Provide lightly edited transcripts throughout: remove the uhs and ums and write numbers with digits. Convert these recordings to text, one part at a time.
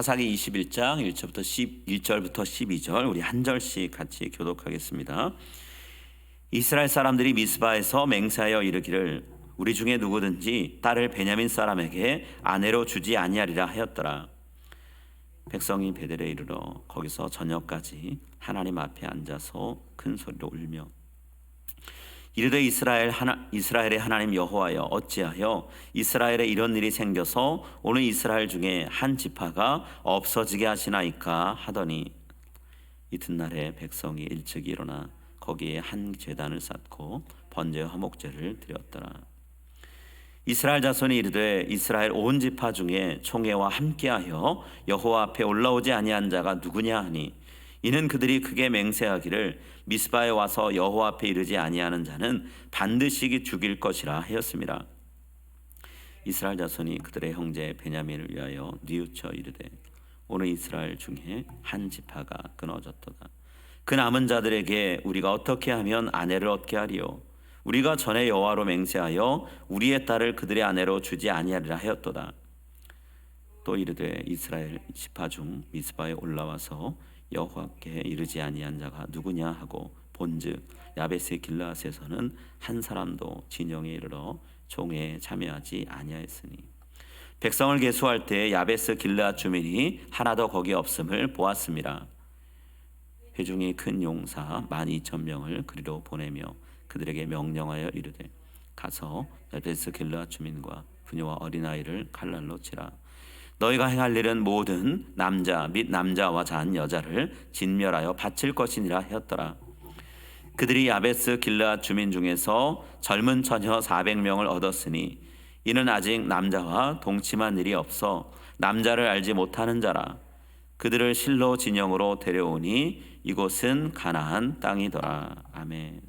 사사기 21장 1절부터 12절 우리 한 절씩 같이 교독하겠습니다. 이스라엘 사람들이 미스바에서 맹세하여 이르기를 우리 중에 누구든지 딸을 베냐민 사람에게 아내로 주지 아니하리라 하였더라. 백성이 베델에 이르러 거기서 저녁까지 하나님 앞에 앉아서 큰 소리로 울며 이르되 이스라엘의 하나님 여호와여, 어찌하여 이스라엘에 이런 일이 생겨서 오늘 이스라엘 중에 한 지파가 없어지게 하시나이까 하더니 이튿날에 백성이 일찍 일어나 거기에 한 제단을 쌓고 번제와 화목제를 드렸더라. 이스라엘 자손이 이르되 이스라엘 온 지파 중에 총회와 함께하여 여호와 앞에 올라오지 아니한 자가 누구냐 하니 이는 그들이 크게 맹세하기를 미스바에 와서 여호와 앞에 이르지 아니하는 자는 반드시 죽일 것이라 하였습니다. 이스라엘 자손이 그들의 형제 베냐민을 위하여 뉘우쳐 이르되 오늘 이스라엘 중에 한 지파가 끊어졌도다. 그 남은 자들에게 우리가 어떻게 하면 아내를 얻게 하리요? 우리가 전에 여호와로 맹세하여 우리의 딸을 그들의 아내로 주지 아니하리라 하였도다. 또 이르되 이스라엘 지파 중 미스바에 올라와서 여호와께 이르지 아니한 자가 누구냐 하고 본즉 야베스 길르앗에서는 한 사람도 진영에 이르러 총회에 참여하지 아니하였으니 백성을 계수할 때 야베스 길르앗 주민이 하나도 거기 없음을 보았습니다. 회중이 큰 용사 12,000명을 그리로 보내며 그들에게 명령하여 이르되 가서 야베스 길르앗 주민과 부녀와 어린아이를 칼날로 치라. 너희가 행할 일은 모든 남자 및 남자와 잔 여자를 진멸하여 바칠 것이니라 하였더라. 그들이 야베스 길르앗 주민 중에서 젊은 처녀 400명을 얻었으니 이는 아직 남자와 동침한 일이 없어 남자를 알지 못하는 자라. 그들을 실로 진영으로 데려오니 이곳은 가나안 땅이더라. 아멘.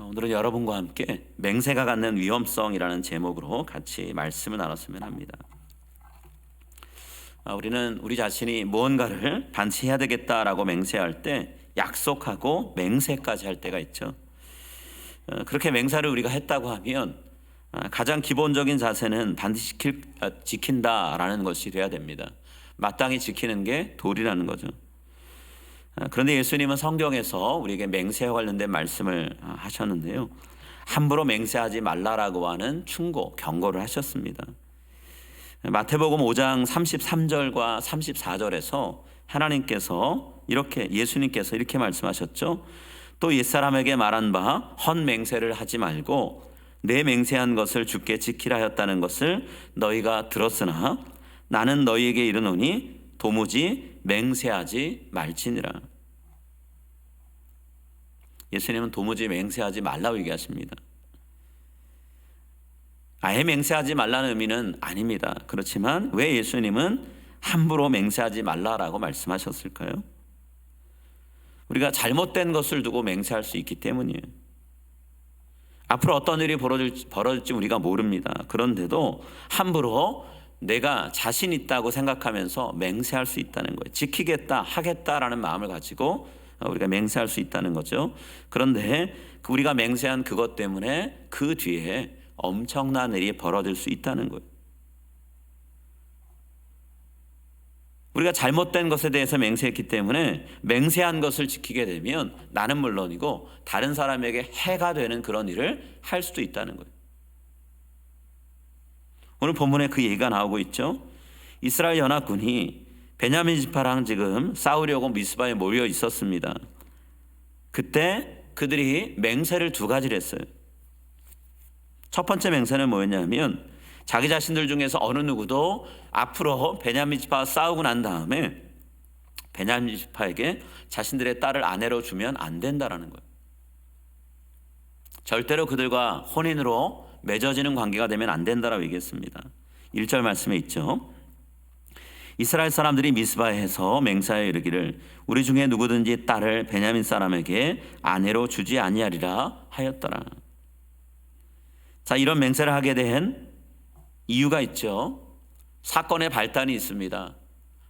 오늘은 여러분과 함께 맹세가 갖는 위험성이라는 제목으로 같이 말씀을 나눴으면 합니다. 우리는 우리 자신이 무언가를 반드시 해야 되겠다라고 맹세할 때 약속하고 맹세까지 할 때가 있죠. 그렇게 맹세를 우리가 했다고 하면 가장 기본적인 자세는 반드시 지킨다라는 것이 돼야 됩니다. 마땅히 지키는 게 도리라는 거죠. 그런데 예수님은 성경에서 우리에게 맹세와 관련된 말씀을 하셨는데요, 함부로 맹세하지 말라라고 하는 충고, 경고를 하셨습니다. 마태복음 5장 33절과 34절에서 예수님께서 이렇게 말씀하셨죠. 또 옛사람에게 말한 바 헛맹세를 하지 말고 내 맹세한 것을 주께 지키라 하였다는 것을 너희가 들었으나 나는 너희에게 이르노니 도무지 맹세하지 말지니라. 예수님은 도무지 맹세하지 말라고 얘기하십니다. 아예 맹세하지 말라는 의미는 아닙니다. 그렇지만 왜 예수님은 함부로 맹세하지 말라라고 말씀하셨을까요? 우리가 잘못된 것을 두고 맹세할 수 있기 때문이에요. 앞으로 어떤 일이 벌어질지 우리가 모릅니다. 그런데도 함부로 내가 자신 있다고 생각하면서 맹세할 수 있다는 거예요. 지키겠다, 하겠다라는 마음을 가지고 우리가 맹세할 수 있다는 거죠. 그런데 우리가 맹세한 그것 때문에 그 뒤에 엄청난 일이 벌어질 수 있다는 거예요. 우리가 잘못된 것에 대해서 맹세했기 때문에 맹세한 것을 지키게 되면 나는 물론이고 다른 사람에게 해가 되는 그런 일을 할 수도 있다는 거예요. 오늘 본문에 그 얘기가 나오고 있죠. 이스라엘 연합군이 베냐민 지파랑 지금 싸우려고 미스바에 모여 있었습니다. 그때 그들이 맹세를 두 가지를 했어요. 첫 번째 맹세는 뭐였냐면 자기 자신들 중에서 어느 누구도 앞으로 베냐민 지파와 싸우고 난 다음에 베냐민 지파에게 자신들의 딸을 아내로 주면 안 된다라는 거예요. 절대로 그들과 혼인으로 맺어지는 관계가 되면 안 된다라고 얘기했습니다. 1절 말씀에 있죠. 이스라엘 사람들이 미스바에서 맹세하여 이르기를 우리 중에 누구든지 딸을 베냐민 사람에게 아내로 주지 아니하리라 하였더라. 자, 이런 맹세를 하게 된 이유가 있죠. 사건의 발단이 있습니다.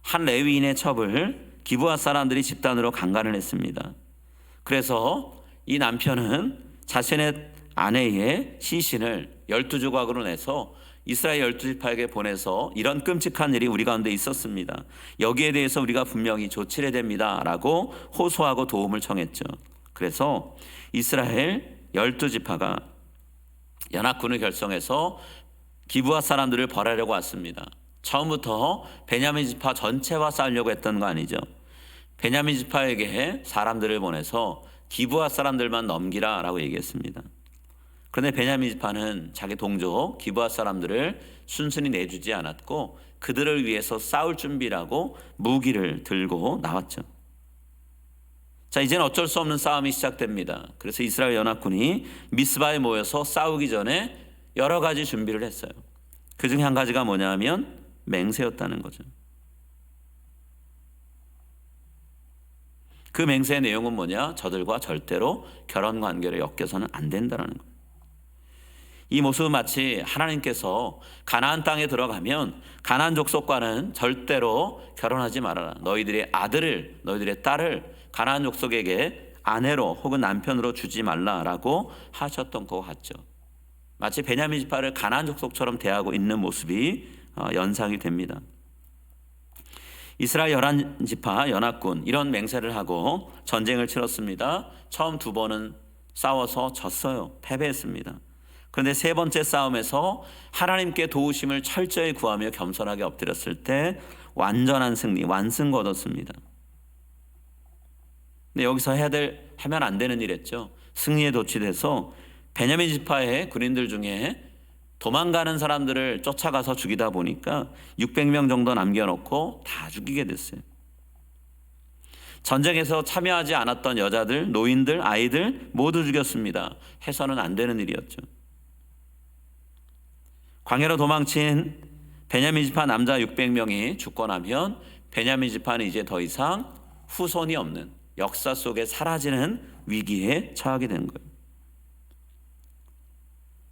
한 레위인의 첩을 기브아 사람들이 집단으로 강간을 했습니다. 그래서 이 남편은 자신의 아내의 시신을 12조각으로 내서 이스라엘 12지파에게 보내서 이런 끔찍한 일이 우리 가운데 있었습니다. 여기에 대해서 우리가 분명히 조치를 해야 됩니다 라고 호소하고 도움을 청했죠. 그래서 이스라엘 12지파가 연합군을 결성해서 기브아 사람들을 벌하려고 왔습니다. 처음부터 베냐민 지파 전체와 싸우려고 했던 거 아니죠. 베냐민 지파에게 사람들을 보내서 기브아 사람들만 넘기라 라고 얘기했습니다. 그런데 베냐민 지파는 자기 동족 기브아 사람들을 순순히 내주지 않았고 그들을 위해서 싸울 준비라고 무기를 들고 나왔죠. 자, 이제는 어쩔 수 없는 싸움이 시작됩니다. 그래서 이스라엘 연합군이 미스바에 모여서 싸우기 전에 여러 가지 준비를 했어요. 그 중에 한 가지가 뭐냐면 맹세였다는 거죠. 그 맹세의 내용은 뭐냐? 저들과 절대로 결혼 관계를 엮여서는 안 된다는 거예요. 이 모습은 마치 하나님께서 가나안 땅에 들어가면 가나안 족속과는 절대로 결혼하지 말아라. 너희들의 아들을, 너희들의 딸을 가나안 족속에게 아내로 혹은 남편으로 주지 말라라고 하셨던 것 같죠. 마치 베냐민 지파를 가나안 족속처럼 대하고 있는 모습이 연상이 됩니다. 이스라엘 11지파 연합군 이런 맹세를 하고 전쟁을 치렀습니다. 처음 2번은 싸워서 졌어요. 패배했습니다. 그런데 3번째 싸움에서 하나님께 도우심을 철저히 구하며 겸손하게 엎드렸을 때 완전한 승리, 완승 거뒀습니다. 근데 여기서 하면 안 되는 일 했죠. 승리에 도취돼서 베냐민 지파의 군인들 중에 도망가는 사람들을 쫓아가서 죽이다 보니까 600명 정도 남겨놓고 다 죽이게 됐어요. 전쟁에서 참여하지 않았던 여자들, 노인들, 아이들 모두 죽였습니다. 해서는 안 되는 일이었죠. 광야로 도망친 베냐민 지파 남자 600명이 죽고 나면 베냐민 지파는 이제 더 이상 후손이 없는 역사 속에 사라지는 위기에 처하게 된 거예요.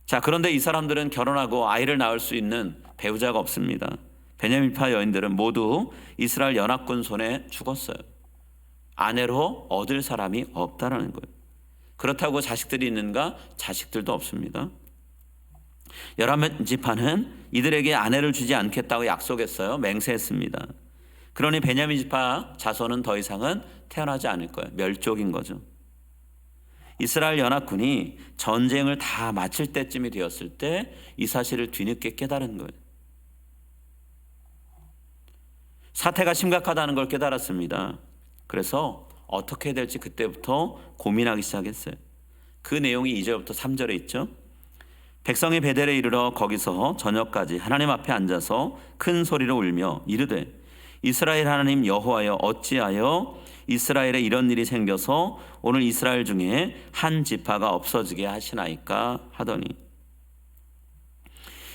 자, 그런데 이 사람들은 결혼하고 아이를 낳을 수 있는 배우자가 없습니다. 베냐민 지파 여인들은 모두 이스라엘 연합군 손에 죽었어요. 아내로 얻을 사람이 없다라는 거예요. 그렇다고 자식들이 있는가? 자식들도 없습니다. 11지파는 이들에게 아내를 주지 않겠다고 약속했어요. 맹세했습니다. 그러니 베냐민 지파 자손은 더 이상은 태어나지 않을 거예요. 멸족인 거죠. 이스라엘 연합군이 전쟁을 다 마칠 때쯤이 되었을 때 이 사실을 뒤늦게 깨달은 거예요. 사태가 심각하다는 걸 깨달았습니다. 그래서 어떻게 해야 될지 그때부터 고민하기 시작했어요. 그 내용이 2절부터 3절에 있죠. 백성이 베델에 이르러 거기서 저녁까지 하나님 앞에 앉아서 큰 소리로 울며 이르되 이스라엘 하나님 여호와여 어찌하여 이스라엘에 이런 일이 생겨서 오늘 이스라엘 중에 한 지파가 없어지게 하시나이까 하더니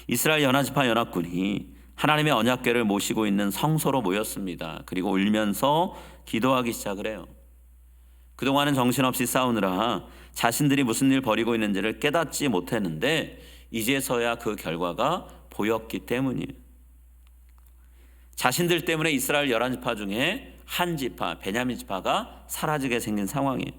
이스라엘 연합지파 연합군이 하나님의 언약궤를 모시고 있는 성소로 모였습니다. 그리고 울면서 기도하기 시작을 해요. 그동안은 정신없이 싸우느라 자신들이 무슨 일 벌이고 있는지를 깨닫지 못했는데 이제서야 그 결과가 보였기 때문이에요. 자신들 때문에 이스라엘 11지파 중에 한 지파, 베냐민 지파가 사라지게 생긴 상황이에요.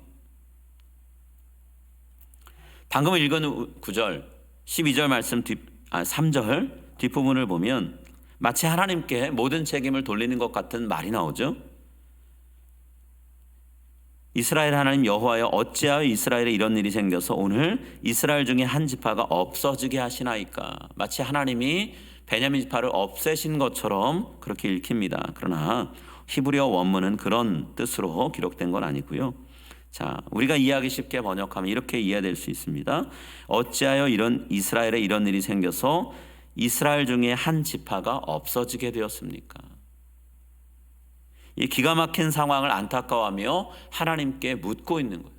방금 읽은 9절, 12절 말씀 3절 뒷부분을 보면 마치 하나님께 모든 책임을 돌리는 것 같은 말이 나오죠. 이스라엘 하나님 여호와여 어찌하여 이스라엘에 이런 일이 생겨서 오늘 이스라엘 중에 한 지파가 없어지게 하시나이까. 마치 하나님이 베냐민 지파를 없애신 것처럼 그렇게 읽힙니다. 그러나 히브리어 원문은 그런 뜻으로 기록된 건 아니고요. 자, 우리가 이해하기 쉽게 번역하면 이렇게 이해될 수 있습니다. 어찌하여 이스라엘에 이런 일이 생겨서 이스라엘 중에 한 지파가 없어지게 되었습니까? 이 기가 막힌 상황을 안타까워하며 하나님께 묻고 있는 거예요.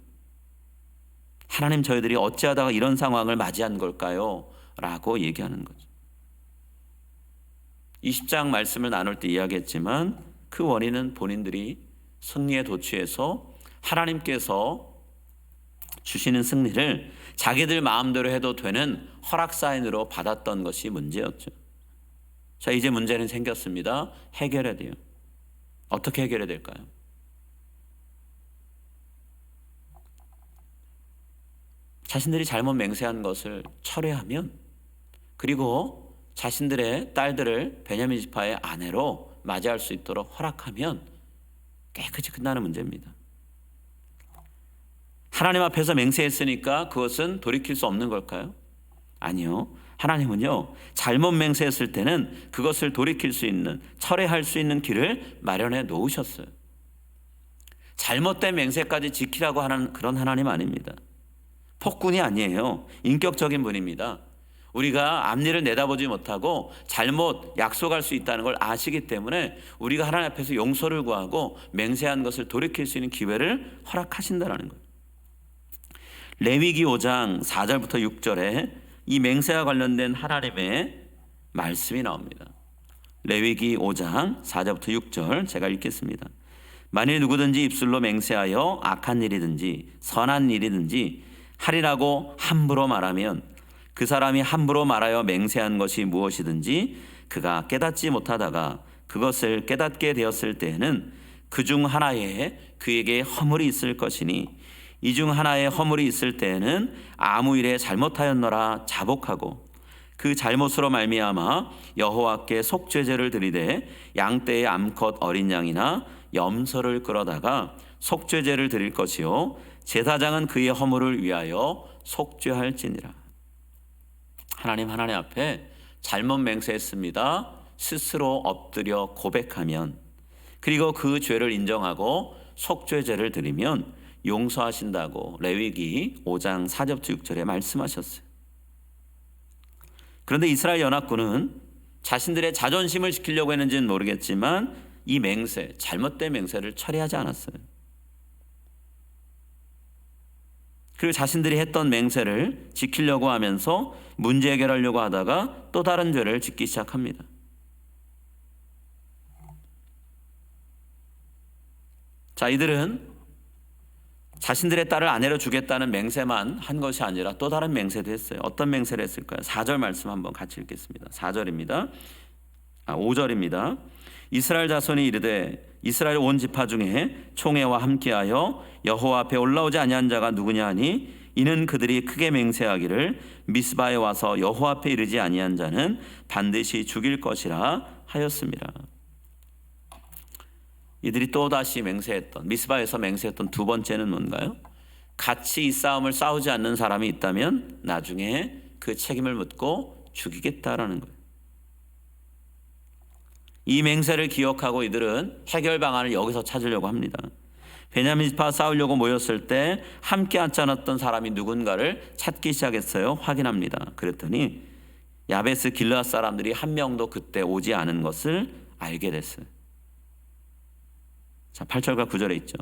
하나님, 저희들이 어찌하다가 이런 상황을 맞이한 걸까요? 라고 얘기하는 거죠. 20장 말씀을 나눌 때 이야기했지만 그 원인은 본인들이 승리에 도취해서 하나님께서 주시는 승리를 자기들 마음대로 해도 되는 허락 사인으로 받았던 것이 문제였죠. 자, 이제 문제는 생겼습니다. 해결해야 돼요. 어떻게 해결해야 될까요? 자신들이 잘못 맹세한 것을 철회하면, 그리고 자신들의 딸들을 베냐민 지파의 아내로 맞이할 수 있도록 허락하면 깨끗이 끝나는 문제입니다. 하나님 앞에서 맹세했으니까 그것은 돌이킬 수 없는 걸까요? 아니요. 하나님은요, 잘못 맹세했을 때는 그것을 돌이킬 수 있는, 철회할 수 있는 길을 마련해 놓으셨어요. 잘못된 맹세까지 지키라고 하는 그런 하나님 아닙니다. 폭군이 아니에요. 인격적인 분입니다. 우리가 앞일을 내다보지 못하고 잘못 약속할 수 있다는 걸 아시기 때문에 우리가 하나님 앞에서 용서를 구하고 맹세한 것을 돌이킬 수 있는 기회를 허락하신다는 거예요. 레위기 5장 4절부터 6절에 이 맹세와 관련된 하나님의 말씀이 나옵니다. 레위기 5장 4절부터 6절 제가 읽겠습니다. 만일 누구든지 입술로 맹세하여 악한 일이든지 선한 일이든지 하리라고 함부로 말하면 그 사람이 함부로 말하여 맹세한 것이 무엇이든지 그가 깨닫지 못하다가 그것을 깨닫게 되었을 때에는 그 중 하나에 그에게 허물이 있을 것이니 이 중 하나에 허물이 있을 때에는 아무 일에 잘못하였노라 자복하고 그 잘못으로 말미암아 여호와께 속죄제를 드리되 양떼의 암컷 어린 양이나 염소를 끌어다가 속죄제를 드릴 것이요 제사장은 그의 허물을 위하여 속죄할지니라. 하나님 앞에 잘못 맹세했습니다. 스스로 엎드려 고백하면, 그리고 그 죄를 인정하고 속죄제를 드리면 용서하신다고 레위기 5장 4절부터 6절에 말씀하셨어요. 그런데 이스라엘 연합군은 자신들의 자존심을 지키려고 했는지는 모르겠지만 이 맹세, 잘못된 맹세를 처리하지 않았어요. 그리고 자신들이 했던 맹세를 지키려고 하면서 문제 해결하려고 하다가 또 다른 죄를 짓기 시작합니다. 자, 이들은 자신들의 딸을 아내로 주겠다는 맹세만 한 것이 아니라 또 다른 맹세도 했어요. 어떤 맹세를 했을까요? 4절 말씀 한번 같이 읽겠습니다. 4절입니다. 5절입니다. 이스라엘 자손이 이르되 이스라엘 온 지파 중에 총회와 함께하여 여호와 앞에 올라오지 아니한 자가 누구냐 하니 이는 그들이 크게 맹세하기를 미스바에 와서 여호와 앞에 이르지 아니한 자는 반드시 죽일 것이라 하였습니다. 이들이 또다시 맹세했던, 미스바에서 맹세했던 두 번째는 뭔가요? 같이 이 싸움을 싸우지 않는 사람이 있다면 나중에 그 책임을 묻고 죽이겠다라는 거예요. 이 맹세를 기억하고 이들은 해결 방안을 여기서 찾으려고 합니다. 베냐민 지파 싸우려고 모였을 때 함께 앉지 않았던 사람이 누군가를 찾기 시작했어요. 확인합니다. 그랬더니 야베스 길르앗 사람들이 한 명도 그때 오지 않은 것을 알게 됐어요. 자, 8절과 9절에 있죠.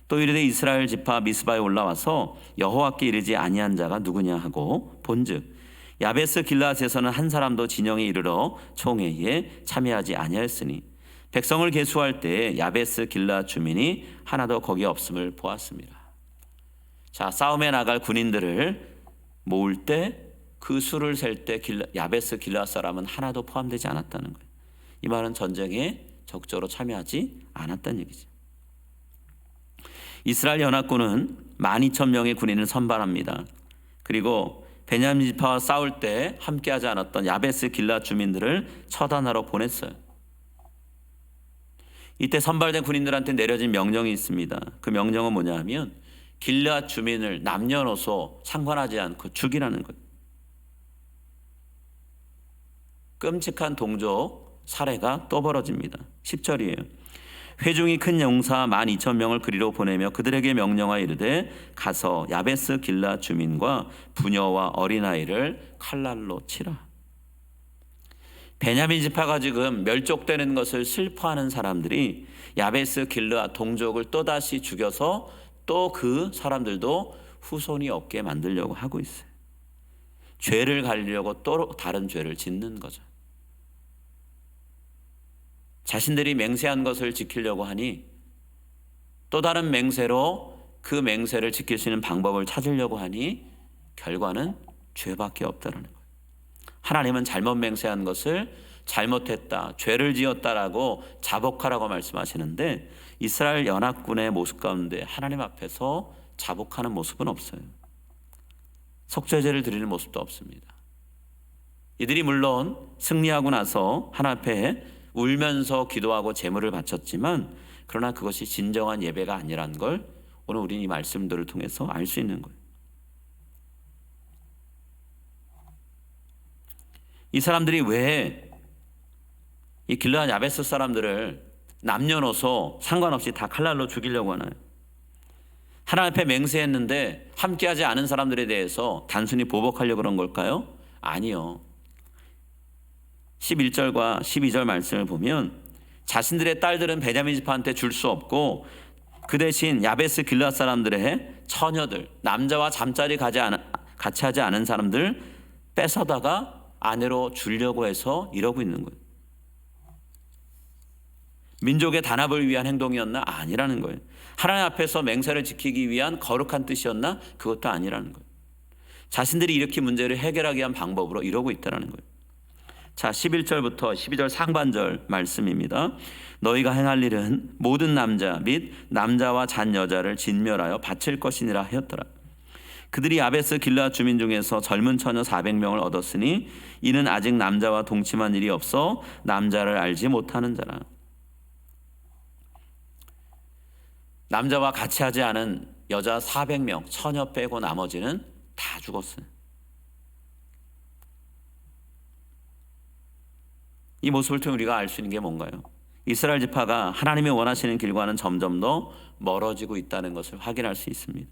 또 이르되 이스라엘 지파 미스바에 올라와서 여호와께 이르지 아니한 자가 누구냐 하고 본즉 야베스 길르앗에서는 한 사람도 진영에 이르러 총회에 참여하지 아니하였으니 백성을 계수할 때 야베스 길르앗 주민이 하나도 거기 없음을 보았습니다. 자, 싸움에 나갈 군인들을 모을 때 그 수를 셀 때 야베스 길르앗 사람은 하나도 포함되지 않았다는 거예요. 이 말은 전쟁에 적극적으로 참여하지 않았다는 얘기죠. 이스라엘 연합군은 12,000명의 군인을 선발합니다. 그리고 베냐민 지파와 싸울 때 함께하지 않았던 야베스 길르앗 주민들을 처단하러 보냈어요. 이때 선발된 군인들한테 내려진 명령이 있습니다. 그 명령은 뭐냐 하면 길르앗 주민을 남녀노소 상관하지 않고 죽이라는 거예요. 끔찍한 동족 사례가 또 벌어집니다. 10절이에요. 회중이 큰 용사 12,000명을 그리로 보내며 그들에게 명령하여 이르되 가서 야베스 길르앗 주민과 부녀와 어린아이를 칼날로 치라. 베냐민 지파가 지금 멸족되는 것을 슬퍼하는 사람들이 야베스 길르앗 동족을 또다시 죽여서 또 그 사람들도 후손이 없게 만들려고 하고 있어요. 죄를 가리려고 또 다른 죄를 짓는 거죠. 자신들이 맹세한 것을 지키려고 하니 또 다른 맹세로 그 맹세를 지킬 수 있는 방법을 찾으려고 하니 결과는 죄밖에 없다는 거예요. 하나님은 잘못 맹세한 것을 잘못했다, 죄를 지었다라고 자복하라고 말씀하시는데 이스라엘 연합군의 모습 가운데 하나님 앞에서 자복하는 모습은 없어요. 속죄제를 드리는 모습도 없습니다. 이들이 물론 승리하고 나서 하나님 앞에 울면서 기도하고 제물을 바쳤지만 그러나 그것이 진정한 예배가 아니라는 걸 오늘 우리는 이 말씀들을 통해서 알 수 있는 거예요. 이 사람들이 왜 이 길르앗 야베스 사람들을 남녀노소 상관없이 다 칼날로 죽이려고 하나요? 하나님 앞에 맹세했는데 함께하지 않은 사람들에 대해서 단순히 보복하려고 그런 걸까요? 아니요. 11절과 12절 말씀을 보면 자신들의 딸들은 베냐민 지파한테 줄 수 없고 그 대신 야베스 길르앗 사람들의 처녀들, 남자와 잠자리 같이 하지 않은 사람들 뺏어다가 아내로 주려고 해서 이러고 있는 거예요. 민족의 단합을 위한 행동이었나? 아니라는 거예요. 하나님 앞에서 맹세를 지키기 위한 거룩한 뜻이었나? 그것도 아니라는 거예요. 자신들이 이렇게 문제를 해결하기 위한 방법으로 이러고 있다는 거예요. 자, 11절부터 12절 상반절 말씀입니다. 너희가 행할 일은 모든 남자 및 남자와 잔 여자를 진멸하여 바칠 것이니라 하였더라. 그들이 야베스 길르앗 주민 중에서 젊은 처녀 400명을 얻었으니 이는 아직 남자와 동침한 일이 없어 남자를 알지 못하는 자라. 남자와 같이 하지 않은 여자 400명, 처녀 빼고 나머지는 다 죽었어요. 이 모습을 통해 우리가 알 수 있는 게 뭔가요? 이스라엘 지파가 하나님이 원하시는 길과는 점점 더 멀어지고 있다는 것을 확인할 수 있습니다.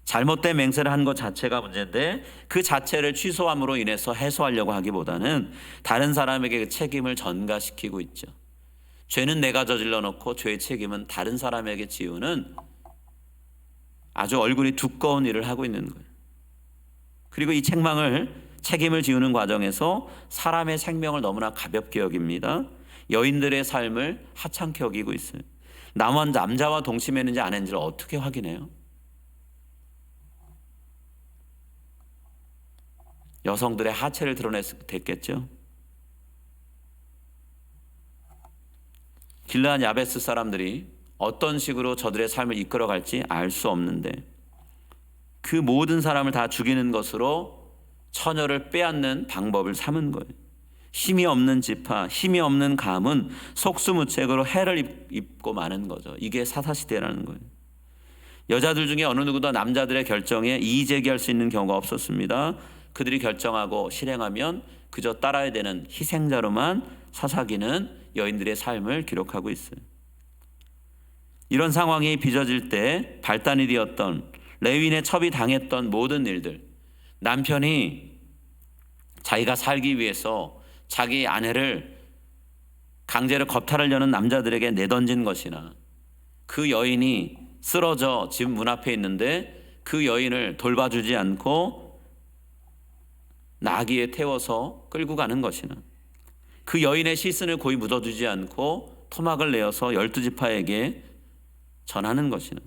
잘못된 맹세를 한 것 자체가 문제인데 그 자체를 취소함으로 인해서 해소하려고 하기보다는 다른 사람에게 그 책임을 전가시키고 있죠. 죄는 내가 저질러 놓고 죄의 책임은 다른 사람에게 지우는 아주 얼굴이 두꺼운 일을 하고 있는 거예요. 그리고 이 책임을 지우는 과정에서 사람의 생명을 너무나 가볍게 여깁니다. 여인들의 삶을 하찮게 여기고 있어요. 남자와 동침했는지 안 했는지를 어떻게 확인해요? 여성들의 하체를 드러냈겠죠. 길르앗 야베스 사람들이 어떤 식으로 저들의 삶을 이끌어갈지 알 수 없는데 그 모든 사람을 다 죽이는 것으로 처녀를 빼앗는 방법을 삼은 거예요. 힘이 없는 지파, 힘이 없는 가문, 속수무책으로 해를 입고 마는 거죠. 이게 사사시대라는 거예요. 여자들 중에 어느 누구도 남자들의 결정에 이의 제기할 수 있는 경우가 없었습니다. 그들이 결정하고 실행하면 그저 따라야 되는 희생자로만 사사기는 여인들의 삶을 기록하고 있어요. 이런 상황이 빚어질 때 발단이 되었던 레위인의 첩이 당했던 모든 일들, 남편이 자기가 살기 위해서 자기 아내를 강제로 겁탈하려는 남자들에게 내던진 것이나 그 여인이 쓰러져 집 문 앞에 있는데 그 여인을 돌봐주지 않고 나귀에 태워서 끌고 가는 것이나 그 여인의 시신을 고이 묻어두지 않고 토막을 내어서 12지파에게 전하는 것이나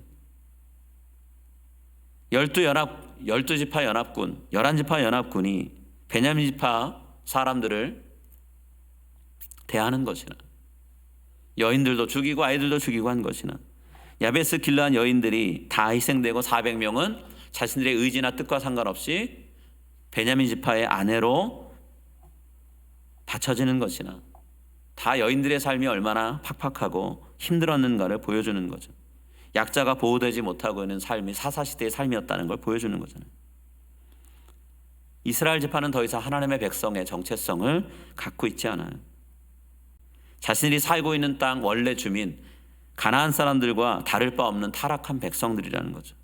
12지파 연합군, 11지파 연합군이 베냐민 지파 사람들을 대하는 것이나 여인들도 죽이고 아이들도 죽이고 한 것이나 야베스 길르앗 여인들이 다 희생되고 400명은 자신들의 의지나 뜻과 상관없이 베냐민 지파의 아내로 바쳐지는 것이나 다 여인들의 삶이 얼마나 팍팍하고 힘들었는가를 보여주는 거죠. 약자가 보호되지 못하고 있는 삶이 사사시대의 삶이었다는 걸 보여주는 거잖아요. 이스라엘 지파는 더 이상 하나님의 백성의 정체성을 갖고 있지 않아요. 자신들이 살고 있는 땅 원래 주민 가나안 사람들과 다를 바 없는 타락한 백성들이라는 거죠.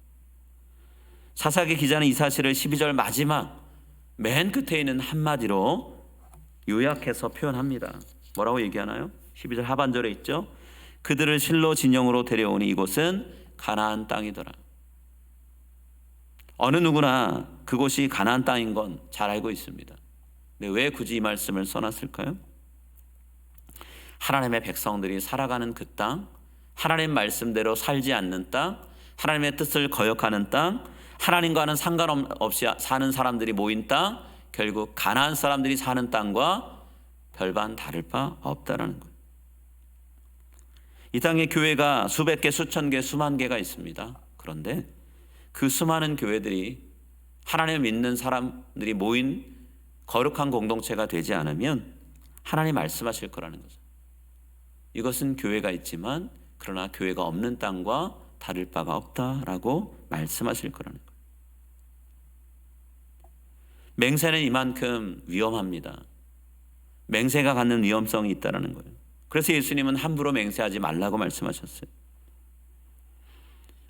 사사기 기자는 이 사실을 12절 마지막 맨 끝에 있는 한마디로 요약해서 표현합니다. 뭐라고 얘기하나요? 12절 하반절에 있죠. 그들을 실로 진영으로 데려오니 이곳은 가나안 땅이더라. 어느 누구나 그곳이 가나안 땅인 건 잘 알고 있습니다. 근데 왜 굳이 이 말씀을 써놨을까요? 하나님의 백성들이 살아가는 그 땅, 하나님 말씀대로 살지 않는 땅, 하나님의 뜻을 거역하는 땅, 하나님과는 상관없이 사는 사람들이 모인 땅, 결국 가나안 사람들이 사는 땅과 별반 다를 바 없다라는 거예요. 이 땅에 교회가 수백 개, 수천 개, 수만 개가 있습니다. 그런데 그 수많은 교회들이 하나님을 믿는 사람들이 모인 거룩한 공동체가 되지 않으면 하나님 말씀하실 거라는 거죠. 이것은 교회가 있지만 그러나 교회가 없는 땅과 다를 바가 없다라고 말씀하실 거라는 거예요. 맹세는 이만큼 위험합니다. 맹세가 갖는 위험성이 있다는 거예요. 그래서 예수님은 함부로 맹세하지 말라고 말씀하셨어요.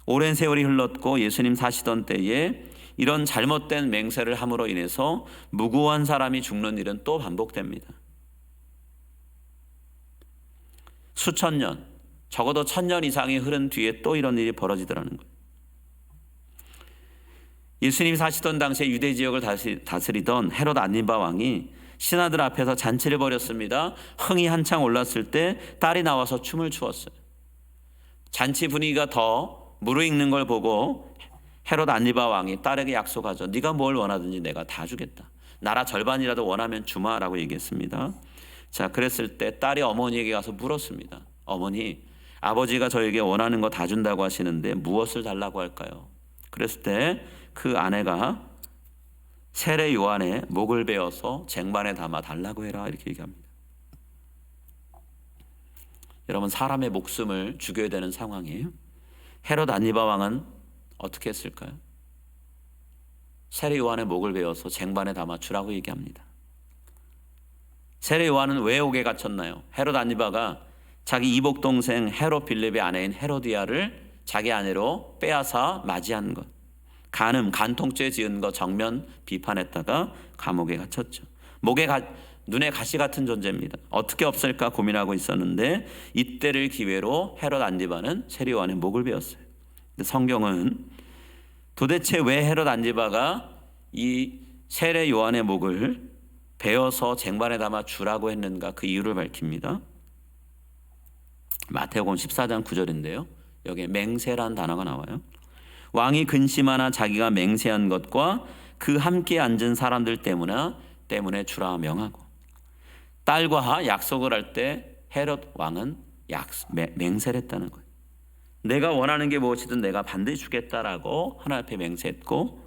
오랜 세월이 흘렀고 예수님 사시던 때에 이런 잘못된 맹세를 함으로 인해서 무고한 사람이 죽는 일은 또 반복됩니다. 수천 년, 적어도 1000년 이상이 흐른 뒤에 또 이런 일이 벌어지더라는 거예요. 예수님이 사시던 당시에 유대 지역을 다스리던 헤롯 안니바 왕이 신하들 앞에서 잔치를 벌였습니다. 흥이 한창 올랐을 때 딸이 나와서 춤을 추었어요. 잔치 분위기가 더 무르익는 걸 보고 헤롯 안니바 왕이 딸에게 약속하죠. 네가 뭘 원하든지 내가 다 주겠다. 나라 절반이라도 원하면 주마라고 얘기했습니다. 자, 그랬을 때 딸이 어머니에게 가서 물었습니다. 어머니, 아버지가 저에게 원하는 거 다 준다고 하시는데 무엇을 달라고 할까요? 그랬을 때 그 아내가 세례 요한의 목을 베어서 쟁반에 담아 달라고 해라 이렇게 얘기합니다. 여러분, 사람의 목숨을 죽여야 되는 상황이에요. 헤롯 안니바 왕은 어떻게 했을까요? 세례 요한의 목을 베어서 쟁반에 담아 주라고 얘기합니다. 세례 요한은 왜 옥에 갇혔나요? 헤롯 안니바가 자기 이복 동생 헤롯 빌립의 아내인 헤로디아를 자기 아내로 빼앗아 맞이한 것, 간통죄 지은 것 정면 비판했다가 감옥에 갇혔죠. 눈에 가시 같은 존재입니다. 어떻게 없앨까 고민하고 있었는데 이때를 기회로 헤롯 안니바는 세례 요한의 목을 베었어요. 근데 성경은 도대체 왜 헤롯 안니바가 이 세례 요한의 목을 베어서 쟁반에 담아 주라고 했는가, 그 이유를 밝힙니다. 마태복음 14장 9절인데요. 여기에 맹세란 단어가 나와요. 왕이 근심하나 자기가 맹세한 것과 그 함께 앉은 사람들 때문에 주라 명하고, 딸과 약속을 할 때 헤롯 왕은 맹세를 했다는 거예요. 내가 원하는 게 무엇이든 내가 반드시 주겠다라고 하나님 앞에 맹세했고,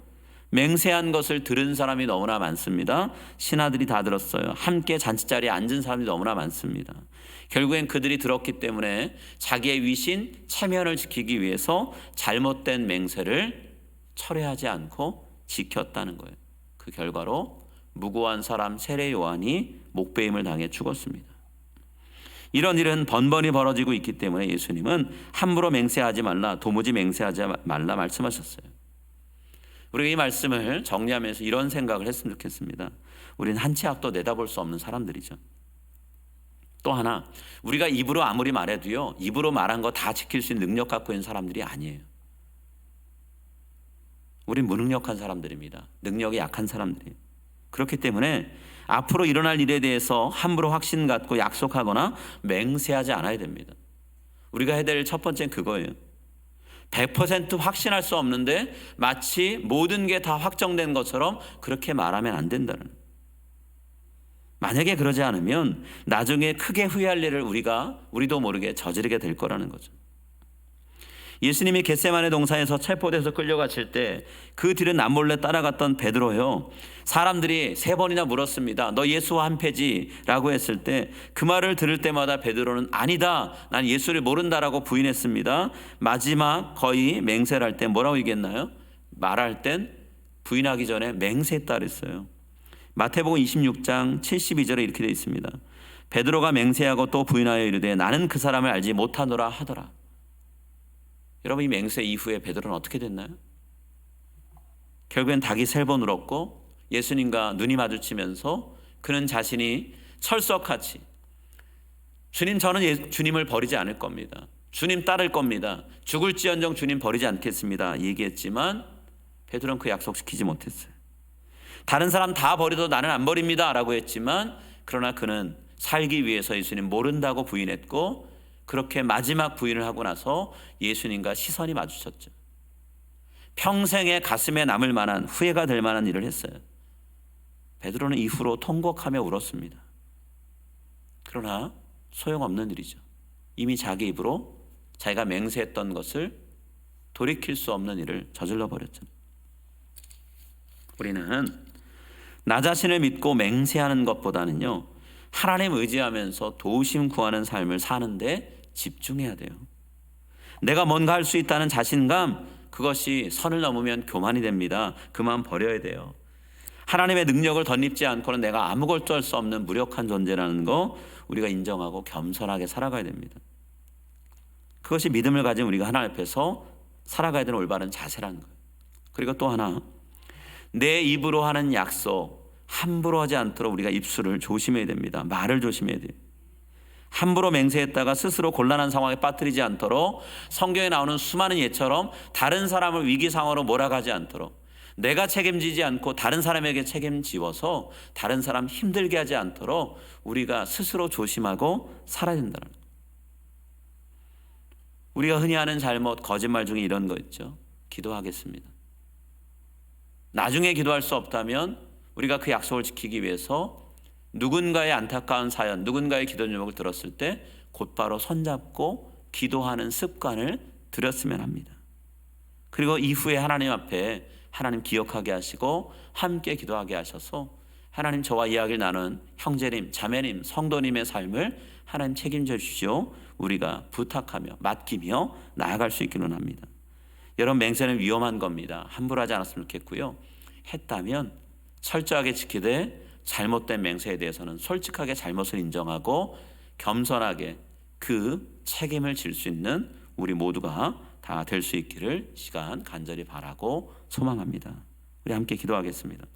맹세한 것을 들은 사람이 너무나 많습니다. 신하들이 다 들었어요. 함께 잔치자리에 앉은 사람이 너무나 많습니다. 결국엔 그들이 들었기 때문에 자기의 위신, 체면을 지키기 위해서 잘못된 맹세를 철회하지 않고 지켰다는 거예요. 그 결과로 무고한 사람 세례 요한이 목베임을 당해 죽었습니다. 이런 일은 번번이 벌어지고 있기 때문에 예수님은 함부로 맹세하지 말라, 도무지 맹세하지 말라 말씀하셨어요. 우리가 이 말씀을 정리하면서 이런 생각을 했으면 좋겠습니다. 우리는 한 치 앞도 내다볼 수 없는 사람들이죠. 또 하나, 우리가 입으로 아무리 말해도요, 입으로 말한 거 다 지킬 수 있는 능력 갖고 있는 사람들이 아니에요. 우린 무능력한 사람들입니다. 능력이 약한 사람들이에요. 그렇기 때문에 앞으로 일어날 일에 대해서 함부로 확신 갖고 약속하거나 맹세하지 않아야 됩니다. 우리가 해야 될 첫 번째는 그거예요. 100% 확신할 수 없는데 마치 모든 게 다 확정된 것처럼 그렇게 말하면 안 된다는 거예요. 만약에 그러지 않으면 나중에 크게 후회할 일을 우리도 모르게 저지르게 될 거라는 거죠. 예수님이 겟세마네 동산에서 체포돼서 끌려가실 때 그 뒤를 남몰래 따라갔던 베드로요, 사람들이 3번이나 물었습니다. 너 예수와 한패지라고 했을 때 그 말을 들을 때마다 베드로는 아니다, 난 예수를 모른다라고 부인했습니다. 마지막 거의 맹세를 할 때 뭐라고 얘기했나요? 말할 땐 부인하기 전에 맹세했다 그랬어요. 마태복음 26장 72절에 이렇게 되어 있습니다. 베드로가 맹세하고 또 부인하여 이르되 나는 그 사람을 알지 못하노라 하더라. 여러분, 이 맹세 이후에 베드로는 어떻게 됐나요? 결국엔 닭이 3번 울었고 예수님과 눈이 마주치면서 그는 자신이 철석같이 주님, 저는 주님을 버리지 않을 겁니다. 주님 따를 겁니다. 죽을지언정 주님 버리지 않겠습니다 얘기했지만 베드로는 그 약속 지키지 못했어요. 다른 사람 다 버려도 나는 안 버립니다 라고 했지만 그러나 그는 살기 위해서 예수님 모른다고 부인했고, 그렇게 마지막 부인을 하고 나서 예수님과 시선이 마주쳤죠. 평생의 가슴에 남을 만한, 후회가 될 만한 일을 했어요. 베드로는 이후로 통곡하며 울었습니다. 그러나 소용없는 일이죠. 이미 자기 입으로 자기가 맹세했던 것을 돌이킬 수 없는 일을 저질러 버렸잖아요. 우리는 나 자신을 믿고 맹세하는 것보다는요, 하나님 의지하면서 도우심 구하는 삶을 사는데 집중해야 돼요. 내가 뭔가 할 수 있다는 자신감, 그것이 선을 넘으면 교만이 됩니다. 그만 버려야 돼요. 하나님의 능력을 덧입지 않고는 내가 아무것도 할 수 없는 무력한 존재라는 거 우리가 인정하고 겸손하게 살아가야 됩니다. 그것이 믿음을 가진 우리가 하나님 앞에서 살아가야 되는 올바른 자세라는 거예요. 그리고 또 하나, 내 입으로 하는 약속 함부로 하지 않도록 우리가 입술을 조심해야 됩니다. 말을 조심해야 돼요. 함부로 맹세했다가 스스로 곤란한 상황에 빠뜨리지 않도록 성경에 나오는 수많은 예처럼 다른 사람을 위기 상황으로 몰아가지 않도록, 내가 책임지지 않고 다른 사람에게 책임지어서 다른 사람 힘들게 하지 않도록 우리가 스스로 조심하고 살아야 된다는 거예요. 우리가 흔히 하는 잘못, 거짓말 중에 이런 거 있죠. 기도하겠습니다. 나중에 기도할 수 없다면 우리가 그 약속을 지키기 위해서 누군가의 안타까운 사연, 누군가의 기도 제목을 들었을 때 곧바로 손잡고 기도하는 습관을 들였으면 합니다. 그리고 이후에 하나님 앞에 하나님 기억하게 하시고 함께 기도하게 하셔서 하나님, 저와 이야기를 나눈 형제님, 자매님, 성도님의 삶을 하나님 책임져 주시오 우리가 부탁하며 맡기며 나아갈 수 있기는 합니다. 여러분, 맹세는 위험한 겁니다. 함부로 하지 않았으면 좋겠고요. 했다면 철저하게 지키되 잘못된 맹세에 대해서는 솔직하게 잘못을 인정하고 겸손하게 그 책임을 질 수 있는 우리 모두가 다 될 수 있기를 시간 간절히 바라고 소망합니다. 우리 함께 기도하겠습니다.